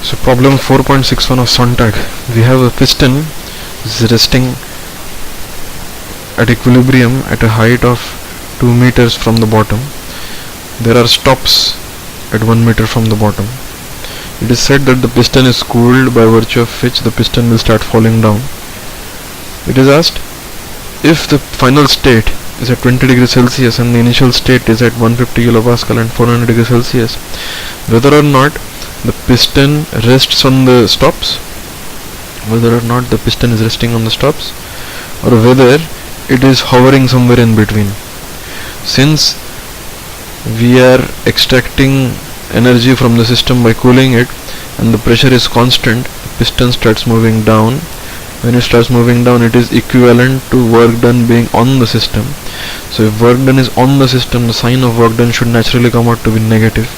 So problem 4.61 of Sonntag. We have a piston is resting at equilibrium at a height of 2 meters from the bottom. There are stops at 1 meter from the bottom. It is said that the piston is cooled, by virtue of which the piston will start falling down. It is asked, if the final state is at 20 degrees Celsius and the initial state is at 150 kilopascal and 400 degrees Celsius, whether or not the piston rests on the stops, or whether it is hovering somewhere in between. Since we are extracting energy from the system by cooling it and the pressure is constant, the piston starts moving down. When it starts moving down, it is equivalent to work done being on the system. So if work done is on the system, the sign of work done should naturally come out to be negative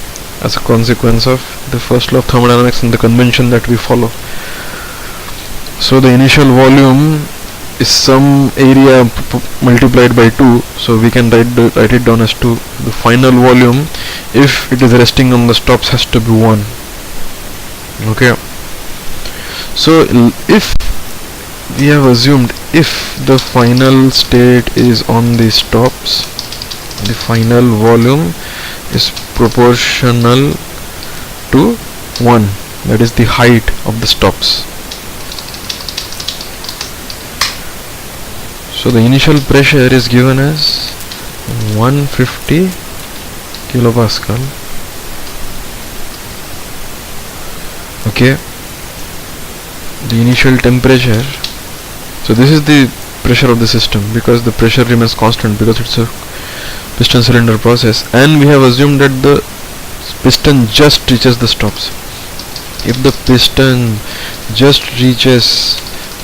as a consequence of the first law of thermodynamics and the convention that we follow. So the initial volume is some area multiplied by 2, so we can write it down as 2. The final volume, if it is resting on the stops, has to be 1. Okay, so if we have assumed if the final state is on the stops, the final volume is proportional to 1, that is the height of the stops. So the initial pressure is given as 150 kilopascal. Okay, the initial temperature. So this is the pressure of the system, because the pressure remains constant because it's a piston cylinder process, and we have assumed that the piston just reaches the stops. If the piston just reaches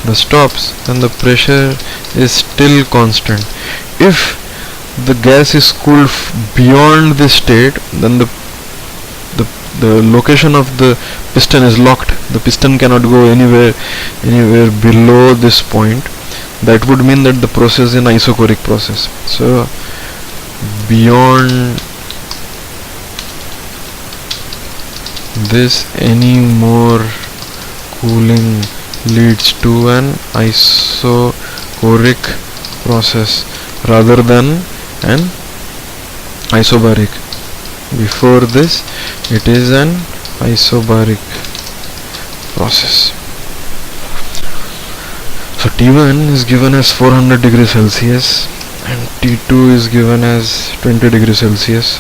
the stops, then the pressure is still constant. If the gas is cooled beyond this state, then the location of the piston is locked. The piston cannot go anywhere below this point. That would mean that the process is an isochoric process. So beyond this, any more cooling leads to an isochoric process rather than an isobaric. Before this, it is an isobaric process. So T1 is given as 400 degrees Celsius and T2 is given as 20 degrees Celsius.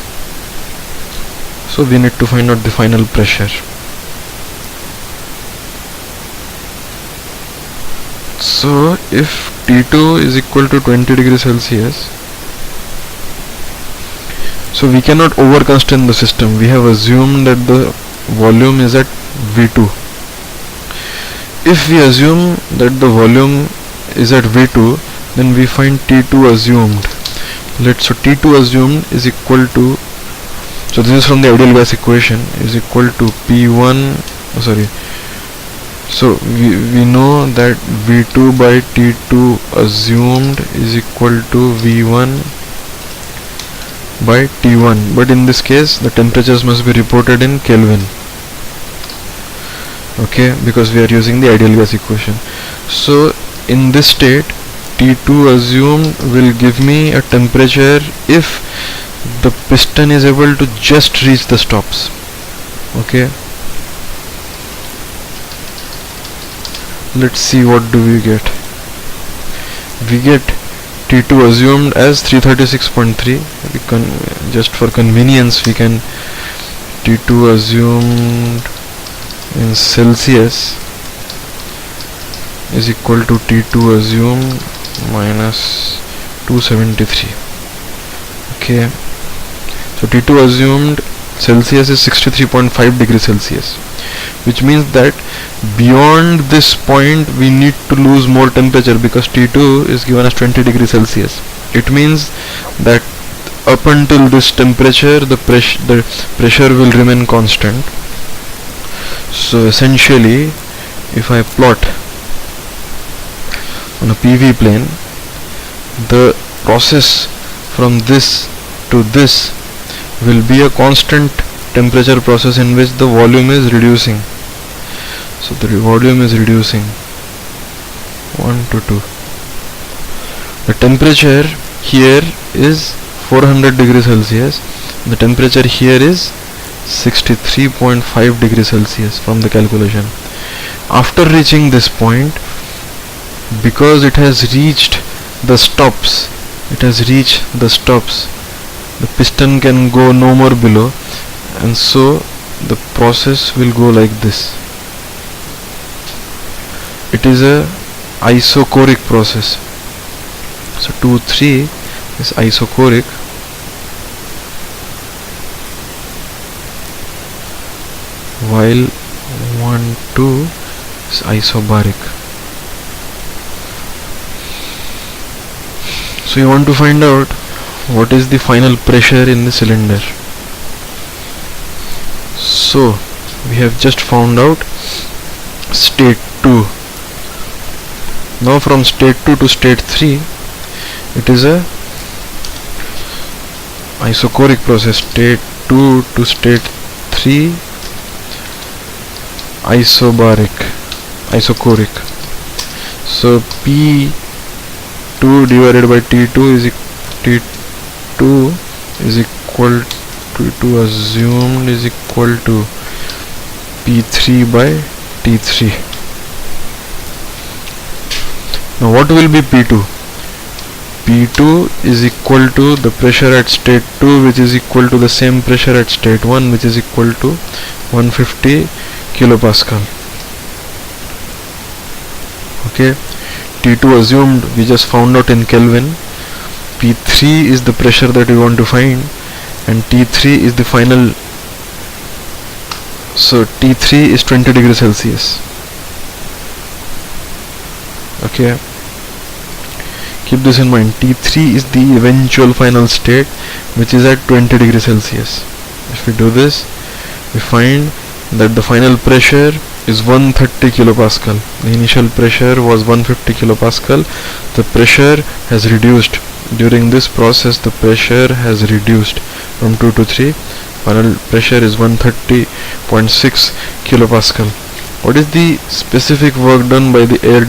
So we need to find out the final pressure. So if T2 is equal to 20 degrees Celsius, so we cannot over constrain the system. We have assumed that the volume is at V2. If we assume that the volume is at V2, then we find T2 assumed. So T2 assumed is equal to, so this is from the ideal gas equation, is equal to P1, so we know that V2 by T2 assumed is equal to V1 by T1, but in this case the temperatures must be reported in Kelvin. Okay, because we are using the ideal gas equation. So in this state, T2 assumed will give me a temperature if the piston is able to just reach the stops. Okay, let's see what do we get. We get T2 assumed as 336.3. Just for convenience, we can T2 assumed in Celsius is equal to T2 assumed minus 273. Okay, so T2 assumed Celsius is 63.5 degrees Celsius, which means that beyond this point we need to lose more temperature, because T2 is given as 20 degrees Celsius. It means that up until this temperature the pressure will remain constant. So essentially, if I plot on a PV plane, the process from this to this will be a constant temperature process in which the volume is reducing. So the volume is reducing 1 to 2. The temperature here is 400 degrees Celsius. The temperature here is 63.5 degrees Celsius from the calculation. After reaching this point, because it has reached the stops, the piston can go no more below, and so the process will go like this. It is a isochoric process. So 2-3 is isochoric, while 1-2 is isobaric. So you want to find out what is the final pressure in the cylinder. So we have just found out state 2. Now from state 2 to state 3, it is a isochoric process. State 2 to state 3, isochoric. So P2 divided by T2 is equal to assumed is equal to P3 by T3. Now what will be P2? P2 is equal to the pressure at state 2, which is equal to the same pressure at state 1, which is equal to 150 kilopascal. Okay, T2 assumed, we just found out in Kelvin. P3 is the pressure that we want to find, and T3 is the final. So T3 is 20 degrees Celsius. Okay, keep this in mind. T3 is the eventual final state, which is at 20 degrees Celsius. If we do this, we find that the final pressure is 130 kilopascal. The initial pressure was 150 kilopascal. The pressure has reduced. During this process, the pressure has reduced from 2 to 3. Final pressure is 130.6 kilopascal. What is the specific work done by the air